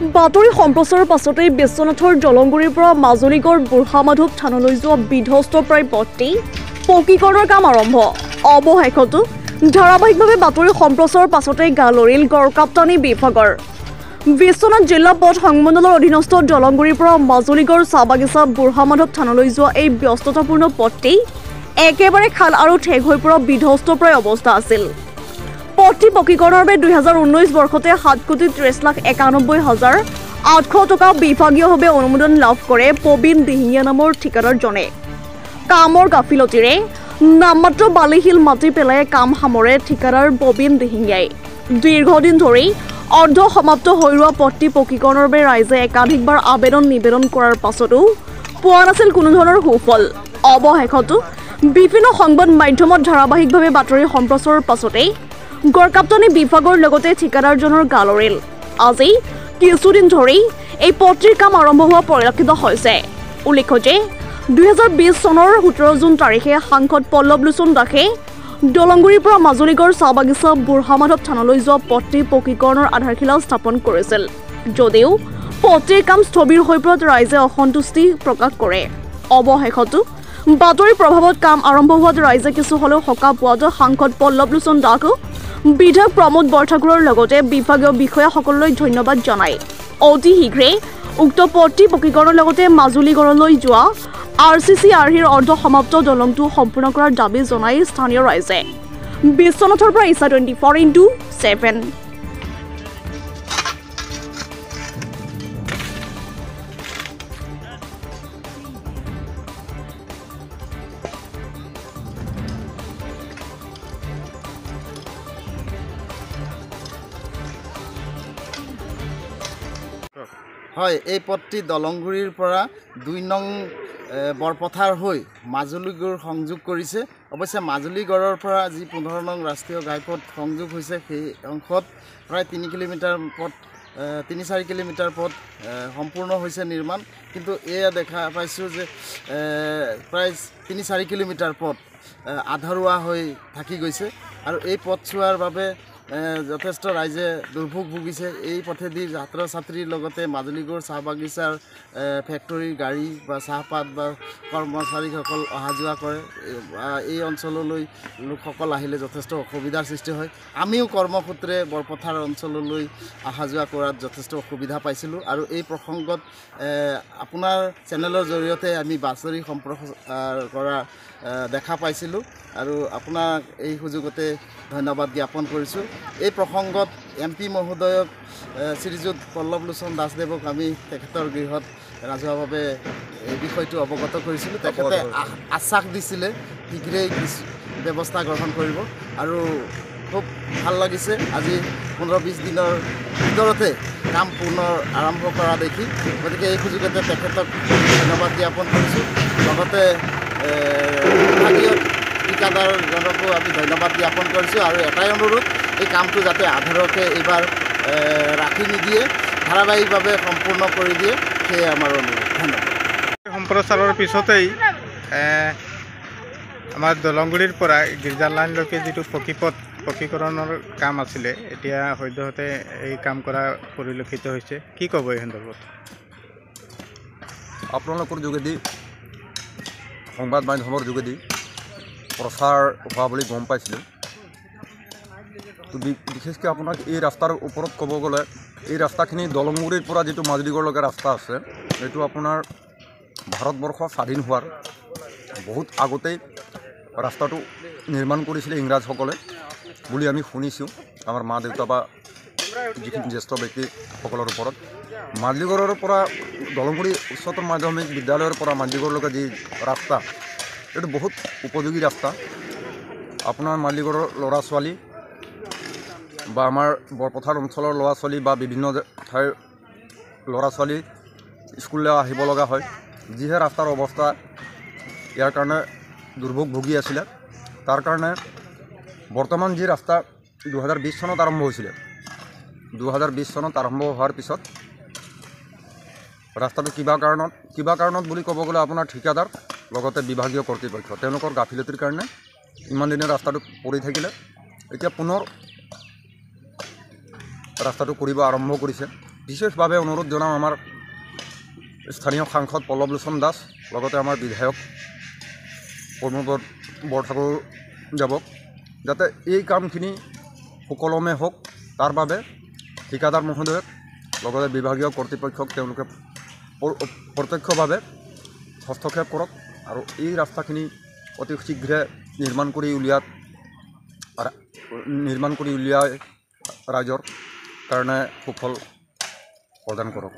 বাতৰি সম্প্ৰচাৰৰ পাছতেই বিশ্বনাথৰ জলংগুৰিৰ পৰা মাজুলীগড় বুঢ়ামাধৱ থানলৈ যোৱা বিধ্বস্ত প্ৰায় পথটি পকীকৰণৰ কাম আৰম্ভ। অৱশেষতো ধাৰাবাহিকভাৱে বাতৰি সম্প্ৰচাৰৰ পাছতেই গা লৰিল গড়কাপ্তানি বিভাগৰ। বিশ্বনাথ জিলা পথ সংমণ্ডলৰ অধীনস্থ জলংগুৰিৰ পৰা মাজুলীগড় চাহ বাগিচা বুঢ়ামাধৱ থানলৈ যোৱা এই ব্যস্ততাপূৰ্ণ পথটি একেবাৰে খাল আৰু ঠেক হৈ পৰা বিধ্বস্তপ্ৰায় অৱস্থা আছিল। পথটি পকীকৰণৰ বাবে 2019 বৰ্ষতে 7,30,91,800 টকা বিভাগীয়ভাৱে অনুমোদন লাভ কৰে প্ৰবীণ দিহিঙীয়া নামৰ ঠিকাদাৰজনে। কামৰ গাফিলতিৰে নামমাত্ৰ বালিশিল মাটি পেলাই কাম সামৰে ঠিকাদাৰ প্ৰবীণ দিহিঙীয়াই। দীৰ্ঘদিন ধৰি অৰ্ধ সমাপ্ত হৈ ৰোৱা পথটি পকীকৰণৰ বাবে ৰাইজে একাধিকবাৰ আবেদন নিবেদন কৰাৰ পাছতো পোৱা নাছিল কোনো ধৰণৰ সুফল। অৱশেষতো বিভিন্ন সংবাদ মাধ্যমত ধাৰাবাহিকভাৱে বাতৰি সম্প্ৰচাৰৰ পাছতেই গড়কাপ্তানি বিভাগৰ লগতে ঠিকাদাৰজনৰ গা লৰিল। আজি কিছুদিন ধৰি এই পথটিৰ কাম আৰম্ভ হোৱা পৰিলক্ষিত হৈছে। উল্লেখ্য যে 2020 চনৰ 17 জুন তাৰিখে সাংসদ পল্লৱ লোচন দাসে দলংগুৰিৰ পৰা মাজুলীগড় চাহ বাগিচা বুঢ়ামাধৱ থানলৈ যোৱা পথটি পকীকৰণৰ আধাৰশিলা স্থাপন কৰিছিল। যদিও পথটিৰ কাম স্থবিৰ হৈ পৰাত ৰাইজে অসন্তুষ্টি প্ৰকাশ কৰে। অৱশেষতো বাতৰিৰ প্ৰভাৱত কাম আৰম্ভ হোৱাত ৰাইজে কিছু হ'লেও সকাহ পোৱাত সাংসদ পল্লৱ লোচন দাসক বিধায়ক প্ৰমোদ বৰঠাকুৰৰ লগতে বিভাগীয় বিষয়াসকললৈ ধন্যবাদ জনায়। অতি শীঘ্ৰে উক্ত পথটি পকীকৰণৰ লগতে মাজুলীগড়লৈ যোৱা RCC-RHৰ অৰ্ধ সমাপ্ত দলংটো সম্পূৰ্ণ কৰাৰ দাবী জনাই স্থানীয় ৰাইজে। বিশ্বনাথৰ পৰা ইছা 24x7। হয়, এই পথটি দলংগুৰিৰ পৰা 2 নং বৰপথাৰ হৈ মাজুলীগড় সংযোগ কৰিছে। অৱশ্যে মাজুলীগড়ৰ পৰা যি 15 নং ৰাষ্ট্ৰীয় ঘাইপথ সংযোগ হৈছে সেই অংশত প্ৰায় 3 কিলোমিটাৰ পথ 3-4 কিলোমিটাৰ পথ সম্পূৰ্ণ হৈছে নিৰ্মাণ। কিন্তু এয়া দেখা পাইছোঁ যে প্ৰায় 3-4 কিলোমিটাৰ পথ আধৰুৱা হৈ থাকি গৈছে আৰু এই পথ চোৱাৰ বাবে যথেষ্ট ৰাইজে দুৰ্ভোগ ভুগিছে। এই পথেদি ছাত্ৰ ছাত্ৰীৰ লগতে মাজুলীগড় চাহ বাগিচাৰ ফেক্টৰীৰ গাড়ী বা চাহপাত বা কৰ্মচাৰীসকল অহা যোৱা কৰে। এই অঞ্চললৈ লোকসকল আহিলে যথেষ্ট অসুবিধাৰ সৃষ্টি হয়। আমিও কৰ্মসূত্ৰে বৰপথাৰ অঞ্চললৈ অহা যোৱা কৰাত যথেষ্ট অসুবিধা পাইছিলোঁ আৰু এই প্ৰসংগত আপোনাৰ চেনেলৰ জৰিয়তে আমি বাতৰি সম্প্ৰচাৰ কৰা দেখা পাইছিলোঁ আৰু আপোনাক এই সুযোগতে ধন্যবাদ জ্ঞাপন কৰিছোঁ। এই প্ৰসংগত MP মহোদয়ক শ্ৰীযুত পল্লৱ লোচন দাসদেৱক আমি তেখেতৰ গৃহত ৰাজহুৱাভাৱে এই বিষয়টো অৱগত কৰিছিলোঁ। তেখেতে আশ্বাস দিছিলে শীঘ্ৰেই ব্যৱস্থা গ্ৰহণ কৰিব আৰু খুব ভাল লাগিছে আজি 15-20 দিনৰ ভিতৰতে কাম পুনৰ আৰম্ভ কৰা দেখি। গতিকে এই সুযোগতে তেখেতক ধন্যবাদ জ্ঞাপন কৰিছোঁ। লগতে বিভাগীয় ঠিকাদাৰজনকো আমি ধন্যবাদ জ্ঞাপন কৰিছোঁ আৰু এটাই অনুৰোধ, এই কামটো যাতে আধাৰকে এইবাৰ ৰাখি নিদিয়ে, ধাৰাবাহিকভাৱে সম্পূৰ্ণ কৰি দিয়ে, সেয়ে আমাৰ অনুৰোধ। ধন্যবাদ। সম্প্ৰচাৰৰ পিছতেই আমাৰ দলংগুৰিৰ পৰা গীৰ্জা লাইনলৈকে যিটো পকীকৰণৰ কাম আছিলে এতিয়া সদ্যহতে এই কাম কৰা পৰিলক্ষিত হৈছে। কি ক'ব এই সন্দৰ্ভত? আপোনালোকৰ যোগেদি সংবাদ মাধ্যমৰ যোগেদি প্ৰচাৰ হোৱা বুলি গম পাইছিলোঁ। তো বিশেষকৈ আপোনাক এই ৰাস্তাৰ ওপৰত ক'ব গ'লে এই ৰাস্তাখিনি দলংগুৰিৰ পৰা যিটো মাজুলীগড়লৈকে ৰাস্তা আছে এইটো আপোনাৰ ভাৰতবৰ্ষ স্বাধীন হোৱাৰ বহুত আগতেই ৰাস্তাটো নিৰ্মাণ কৰিছিলে ইংৰাজসকলে বুলি আমি শুনিছোঁ আমাৰ মা দেউতা বা যিখিনি জ্যেষ্ঠ ব্যক্তিসকলৰ ওপৰত। মাজুলীগড়ৰ পৰা দলংগুৰি উচ্চতৰ মাধ্যমিক বিদ্যালয়ৰ পৰা মাজুলীগড়লৈকে যি ৰাস্তা এইটো বহুত উপযোগী ৰাস্তা। আপোনাৰ মাজুলীগড়ৰ ল'ৰা ছোৱালী বা আমাৰ বৰপথাৰ অঞ্চলৰ ল'ৰা ছোৱালী বা বিভিন্ন ঠাইৰ ল'ৰা ছোৱালী স্কুললৈ আহিব লগা হয়। যিহে ৰাস্তাৰ অৱস্থা ইয়াৰ কাৰণে দুৰ্ভোগ ভুগি আছিলে। তাৰ কাৰণে বৰ্তমান যি ৰাস্তা 2020 চনত আৰম্ভ হৈছিলে, 2020 চনত আৰম্ভ হোৱাৰ পিছত ৰাস্তাটো কিবা কাৰণত বুলি ক'ব গ'লে আপোনাৰ ঠিকাদাৰ লগতে বিভাগীয় কৰ্তৃপক্ষ তেওঁলোকৰ গাফিলতিৰ কাৰণে ইমান দিনে ৰাস্তাটো পৰি থাকিলে। এতিয়া পুনৰ ৰাস্তাটো কৰিব আৰম্ভ কৰিছে। বিশেষভাৱে অনুৰোধ জনাওঁ আমাৰ স্থানীয় সাংসদ পল্লৱ লোচন দাস লগতে আমাৰ বিধায়ক পদ্মব্ৰত বৰঠাকুৰ যাবক যাতে এই কামখিনি সুকলমে হওক তাৰ বাবে ঠিকাদাৰ মহোদয়ক লগতে বিভাগীয় কৰ্তৃপক্ষক তেওঁলোকে প্ৰত্যক্ষভাৱে হস্তক্ষেপ কৰক আৰু এই ৰাস্তাখিনি অতি শীঘ্ৰে নিৰ্মাণ কৰি উলিয়াই ৰাইজৰ কাৰণে সুফল প্ৰদান কৰক।